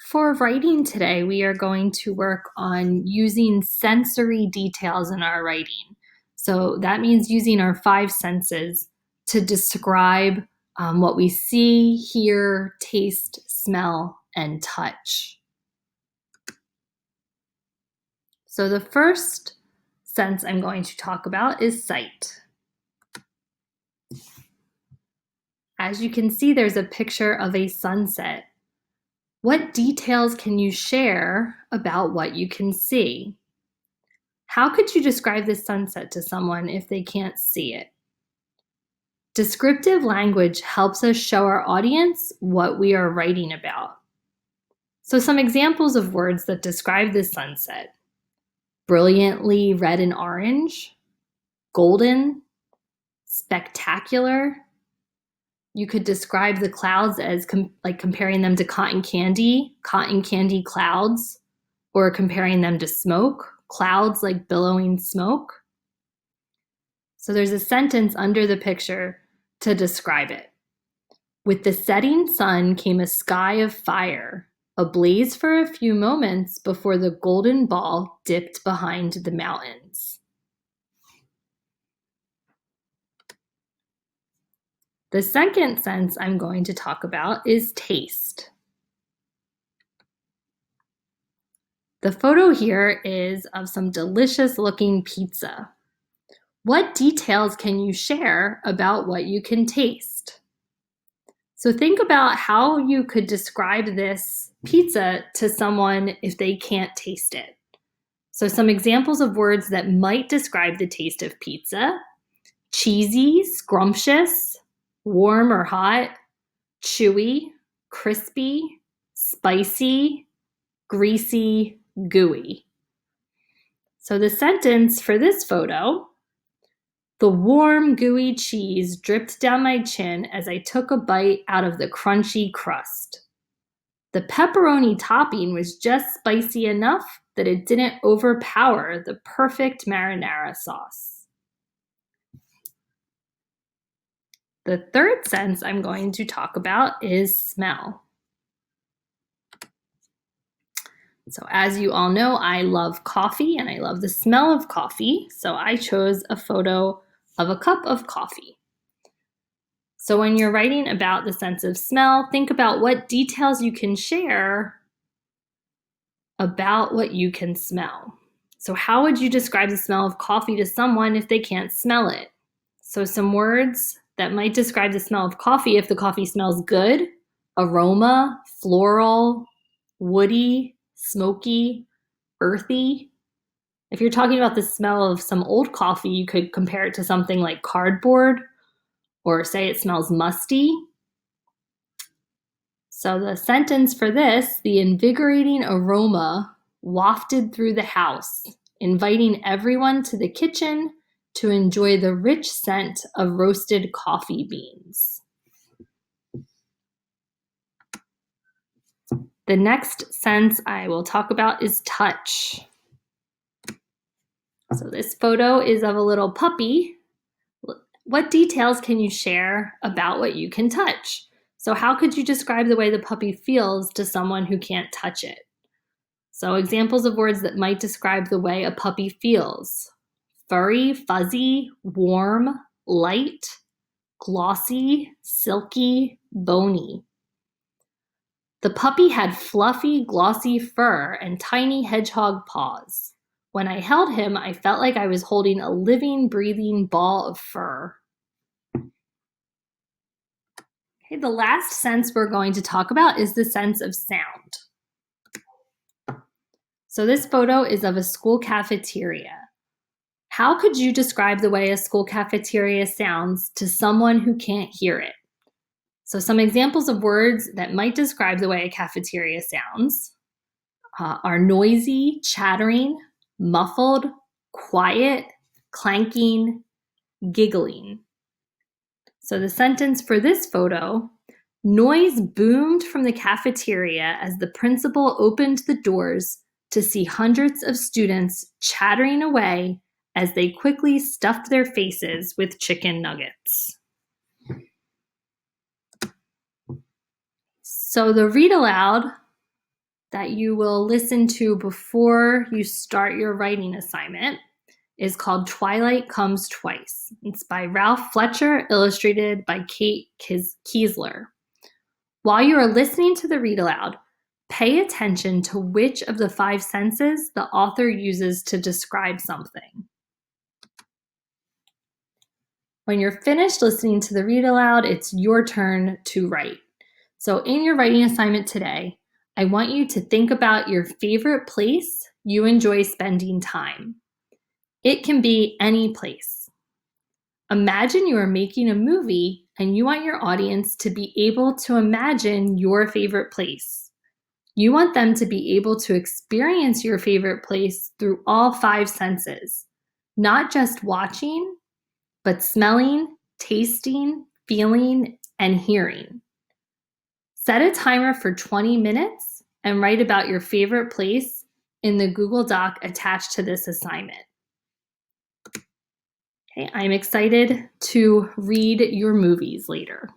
For writing today, we are going to work on using sensory details in our writing. So that means using our five senses to describe what we see, hear, taste, smell, and touch. So the first sense I'm going to talk about is sight. As you can see, there's a picture of a sunset. What details can you share about what you can see? How could you describe this sunset to someone if they can't see it? Descriptive language helps us show our audience what we are writing about. So some examples of words that describe this sunset: brilliantly red and orange, golden, spectacular. You could describe the clouds as comparing them to cotton candy clouds, or comparing them to smoke, clouds like billowing smoke. So there's a sentence under the picture to describe it. With the setting sun came a sky of fire, ablaze for a few moments before the golden ball dipped behind the mountains. The second sense I'm going to talk about is taste. The photo here is of some delicious looking pizza. What details can you share about what you can taste? So think about how you could describe this pizza to someone if they can't taste it. So some examples of words that might describe the taste of pizza: cheesy, scrumptious, warm or hot, chewy, crispy, spicy, greasy, gooey. So the sentence for this photo: the warm, gooey cheese dripped down my chin as I took a bite out of the crunchy crust. The pepperoni topping was just spicy enough that it didn't overpower the perfect marinara sauce. The third sense I'm going to talk about is smell. So as you all know, I love coffee and I love the smell of coffee. So I chose a photo of a cup of coffee. So when you're writing about the sense of smell, think about what details you can share about what you can smell. So how would you describe the smell of coffee to someone if they can't smell it? So some words that might describe the smell of coffee: if the coffee smells good, aroma, floral, woody, smoky, earthy. If you're talking about the smell of some old coffee, you could compare it to something like cardboard, or say it smells musty. So the sentence for this: the invigorating aroma wafted through the house, inviting everyone to the kitchen to enjoy the rich scent of roasted coffee beans. The next sense I will talk about is touch. So this photo is of a little puppy. What details can you share about what you can touch? So how could you describe the way the puppy feels to someone who can't touch it? So examples of words that might describe the way a puppy feels: furry, fuzzy, warm, light, glossy, silky, bony. The puppy had fluffy, glossy fur and tiny hedgehog paws. When I held him, I felt like I was holding a living, breathing ball of fur. Okay, the last sense we're going to talk about is the sense of sound. So this photo is of a school cafeteria. How could you describe the way a school cafeteria sounds to someone who can't hear it? So some examples of words that might describe the way a cafeteria sounds are noisy, chattering, muffled, quiet, clanking, giggling. So the sentence for this photo: noise boomed from the cafeteria as the principal opened the doors to see hundreds of students chattering away as they quickly stuffed their faces with chicken nuggets. So the read aloud that you will listen to before you start your writing assignment is called Twilight Comes Twice. It's by Ralph Fletcher, illustrated by Kate Kiesler. While you are listening to the read aloud, pay attention to which of the 5 senses the author uses to describe something. When you're finished listening to the read aloud, it's your turn to write. So in your writing assignment today, I want you to think about your favorite place you enjoy spending time. It can be any place. Imagine you are making a movie and you want your audience to be able to imagine your favorite place. You want them to be able to experience your favorite place through all 5 senses, not just watching, but smelling, tasting, feeling, and hearing. Set a timer for 20 minutes and write about your favorite place in the Google Doc attached to this assignment. Okay, I'm excited to read your movies later.